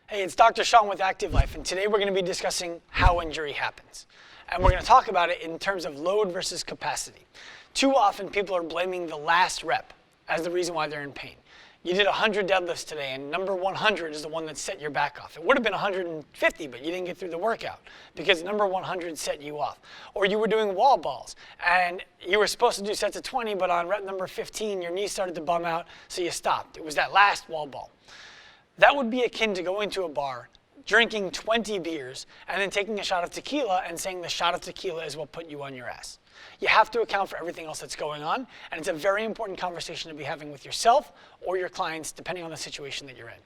Hey, it's Dr. Sean with Active Life, and today we're going to be discussing how injury happens. And we're going to talk about it in terms of load versus capacity. Too often people are blaming the last rep as the reason why they're in pain. You did 100 deadlifts today, and number 100 is the one that set your back off. It would have been 150, but you didn't get through the workout because number 100 set you off. Or you were doing wall balls, and you were supposed to do sets of 20, but on rep number 15, your knee started to bum out, so you stopped. It was that last wall ball. That would be akin to going to a bar, drinking 20 beers, and then taking a shot of tequila and saying the shot of tequila is what put you on your ass. You have to account for everything else that's going on, and it's a very important conversation to be having with yourself or your clients, depending on the situation that you're in.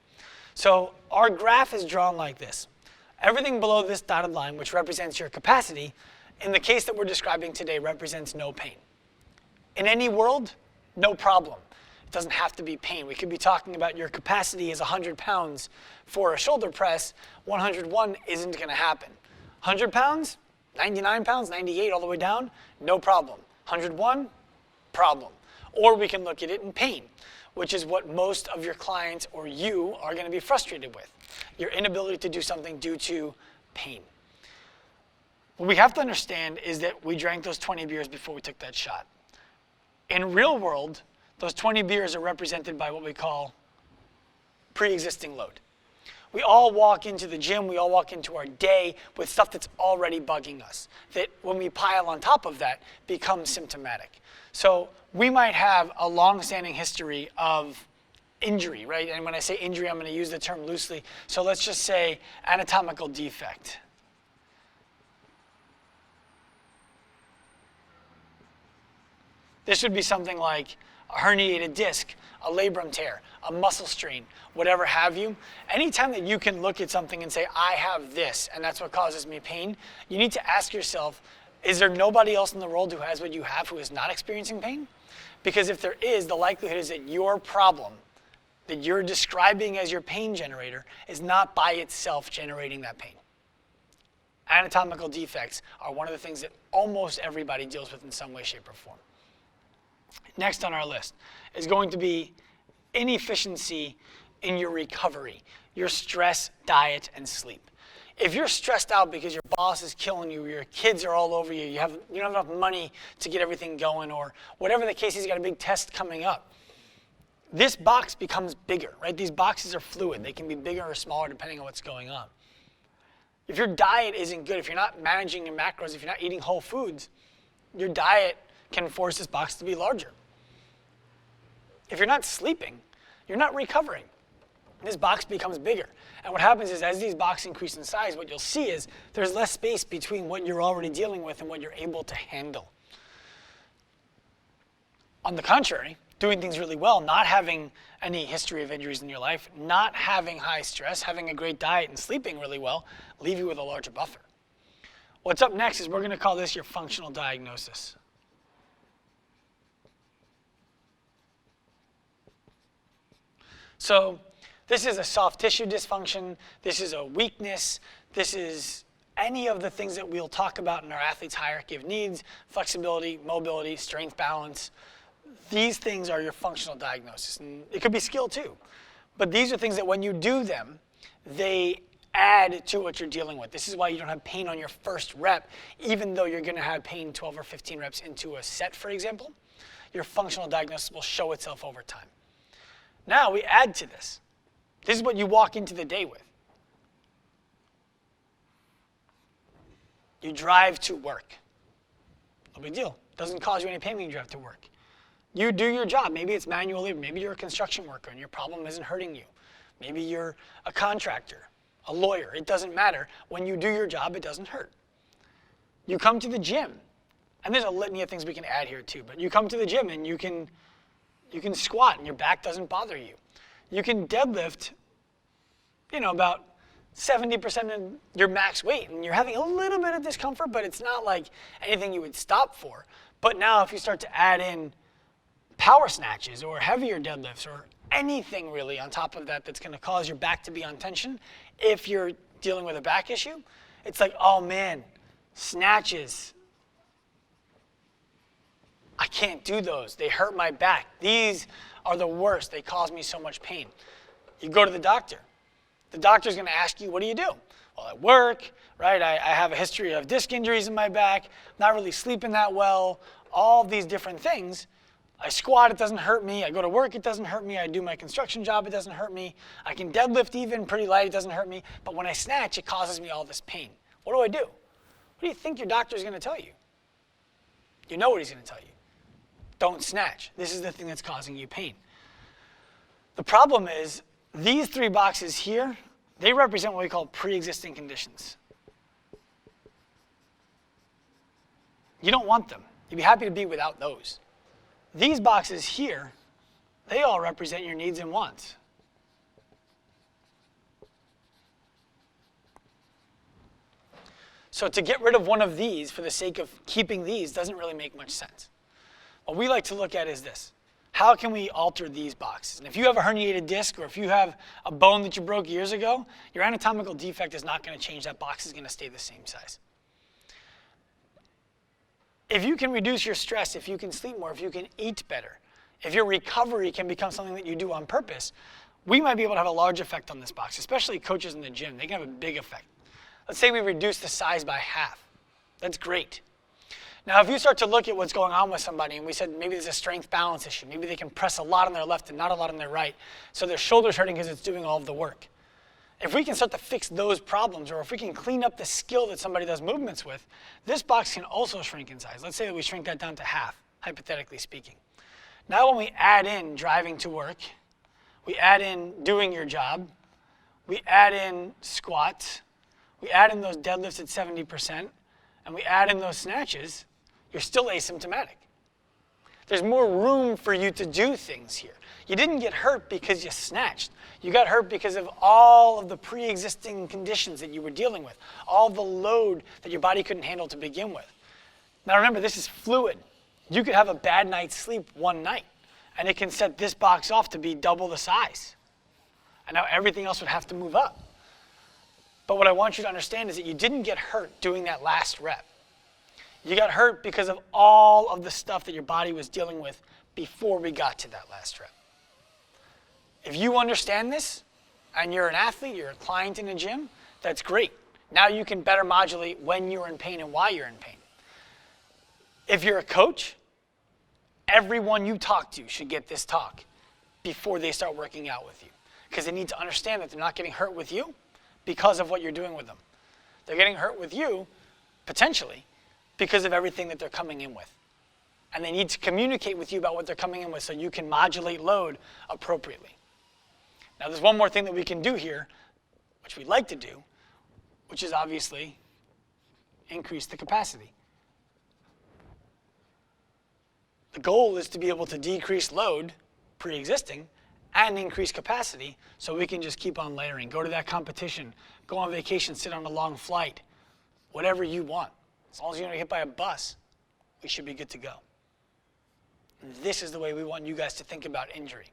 So our graph is drawn like this. Everything below this dotted line, which represents your capacity, in the case that we're describing today, represents no pain. In any world, no problem. It doesn't have to be pain. We could be talking about your capacity is 100 pounds for a shoulder press. 101 isn't going to happen. 100 pounds, 99 pounds, 98 all the way down, no problem. 101, problem. Or we can look at it in pain, which is what most of your clients or you are going to be frustrated with. Your inability to do something due to pain. What we have to understand is that we drank those 20 beers before we took that shot. In real world, those 20 beers are represented by what we call pre-existing load. We all walk into the gym, we all walk into our day with stuff that's already bugging us, that when we pile on top of that, becomes symptomatic. So we might have a long-standing history of injury, right? And when I say injury, I'm going to use the term loosely. So let's just say anatomical defect. This would be something like a herniated disc, a labrum tear, a muscle strain, whatever have you. Anytime that you can look at something and say, I have this, and that's what causes me pain, you need to ask yourself, is there nobody else in the world who has what you have who is not experiencing pain? Because if there is, the likelihood is that your problem that you're describing as your pain generator is not by itself generating that pain. Anatomical defects are one of the things that almost everybody deals with in some way, shape, or form. Next on our list is going to be inefficiency in your recovery, your stress, diet, and sleep. If you're stressed out because your boss is killing you, your kids are all over you, you don't have enough money to get everything going, or whatever the case is, you got a big test coming up, this box becomes bigger, right? These boxes are fluid. They can be bigger or smaller depending on what's going on. If your diet isn't good, if you're not managing your macros, if you're not eating whole foods, your diet can force this box to be larger. If you're not sleeping, you're not recovering. This box becomes bigger. And what happens is as these boxes increase in size, what you'll see is there's less space between what you're already dealing with and what you're able to handle. On the contrary, doing things really well, not having any history of injuries in your life, not having high stress, having a great diet, and sleeping really well, leave you with a larger buffer. What's up next is we're going to call this your functional diagnosis. So this is a soft tissue dysfunction, this is a weakness, this is any of the things that we'll talk about in our athlete's hierarchy of needs: flexibility, mobility, strength, balance. These things are your functional diagnosis, and it could be skill too. But these are things that when you do them, they add to what you're dealing with. This is why you don't have pain on your first rep, even though you're going to have pain 12 or 15 reps into a set, for example. Your functional diagnosis will show itself over time. Now we add to this. This is what you walk into the day with. You drive to work. No big deal. Doesn't cause you any pain when you drive to work. You do your job. Maybe it's manual labor. Maybe you're a construction worker and your problem isn't hurting you. Maybe you're a contractor, a lawyer. It doesn't matter. When you do your job, it doesn't hurt. You come to the gym. And there's a litany of things we can add here too. But you come to the gym and you can squat and your back doesn't bother you. You can deadlift, about 70% of your max weight, and you're having a little bit of discomfort, but it's not like anything you would stop for. But now if you start to add in power snatches or heavier deadlifts or anything really on top of that that's going to cause your back to be on tension, if you're dealing with a back issue, it's like, oh man, snatches, I can't do those. They hurt my back. These are the worst. They cause me so much pain. You go to the doctor. The doctor's going to ask you, what do you do? Well, I work, right? I have a history of disc injuries in my back, not really sleeping that well, all these different things. I squat, it doesn't hurt me. I go to work, it doesn't hurt me. I do my construction job, it doesn't hurt me. I can deadlift even pretty light, it doesn't hurt me. But when I snatch, it causes me all this pain. What do I do? What do you think your doctor's going to tell you? You know what he's going to tell you. Don't snatch. This is the thing that's causing you pain. The problem is these three boxes here, they represent what we call pre-existing conditions. You don't want them. You'd be happy to be without those. These boxes here, they all represent your needs and wants. So to get rid of one of these for the sake of keeping these doesn't really make much sense. What we like to look at is this. How can we alter these boxes? And if you have a herniated disc or if you have a bone that you broke years ago, your anatomical defect is not going to change. That box is going to stay the same size. If you can reduce your stress, if you can sleep more, if you can eat better, if your recovery can become something that you do on purpose, we might be able to have a large effect on this box, especially coaches in the gym. They can have a big effect. Let's say we reduce the size by half. That's great. Now, if you start to look at what's going on with somebody, and we said maybe there's a strength balance issue, maybe they can press a lot on their left and not a lot on their right, so their shoulder's hurting because it's doing all of the work. If we can start to fix those problems, or if we can clean up the skill that somebody does movements with, this box can also shrink in size. Let's say that we shrink that down to half, hypothetically speaking. Now when we add in driving to work, we add in doing your job, we add in squats, we add in those deadlifts at 70%, and we add in those snatches, you're still asymptomatic. There's more room for you to do things here. You didn't get hurt because you snatched. You got hurt because of all of the pre-existing conditions that you were dealing with, all the load that your body couldn't handle to begin with. Now remember, this is fluid. You could have a bad night's sleep one night, and it can set this box off to be double the size. And now everything else would have to move up. But what I want you to understand is that you didn't get hurt doing that last rep. You got hurt because of all of the stuff that your body was dealing with before we got to that last rep. If you understand this, and you're an athlete, you're a client in a gym, that's great. Now you can better modulate when you're in pain and why you're in pain. If you're a coach, everyone you talk to should get this talk before they start working out with you. Because they need to understand that they're not getting hurt with you because of what you're doing with them. They're getting hurt with you, potentially, because of everything that they're coming in with. And they need to communicate with you about what they're coming in with so you can modulate load appropriately. Now there's one more thing that we can do here, which we like to do, which is obviously increase the capacity. The goal is to be able to decrease load, pre-existing, and increase capacity so we can just keep on layering. Go to that competition, go on vacation, sit on a long flight, whatever you want. As long as you don't get hit by a bus, we should be good to go. And this is the way we want you guys to think about injury.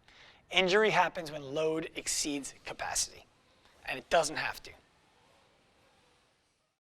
Injury happens when load exceeds capacity, and it doesn't have to.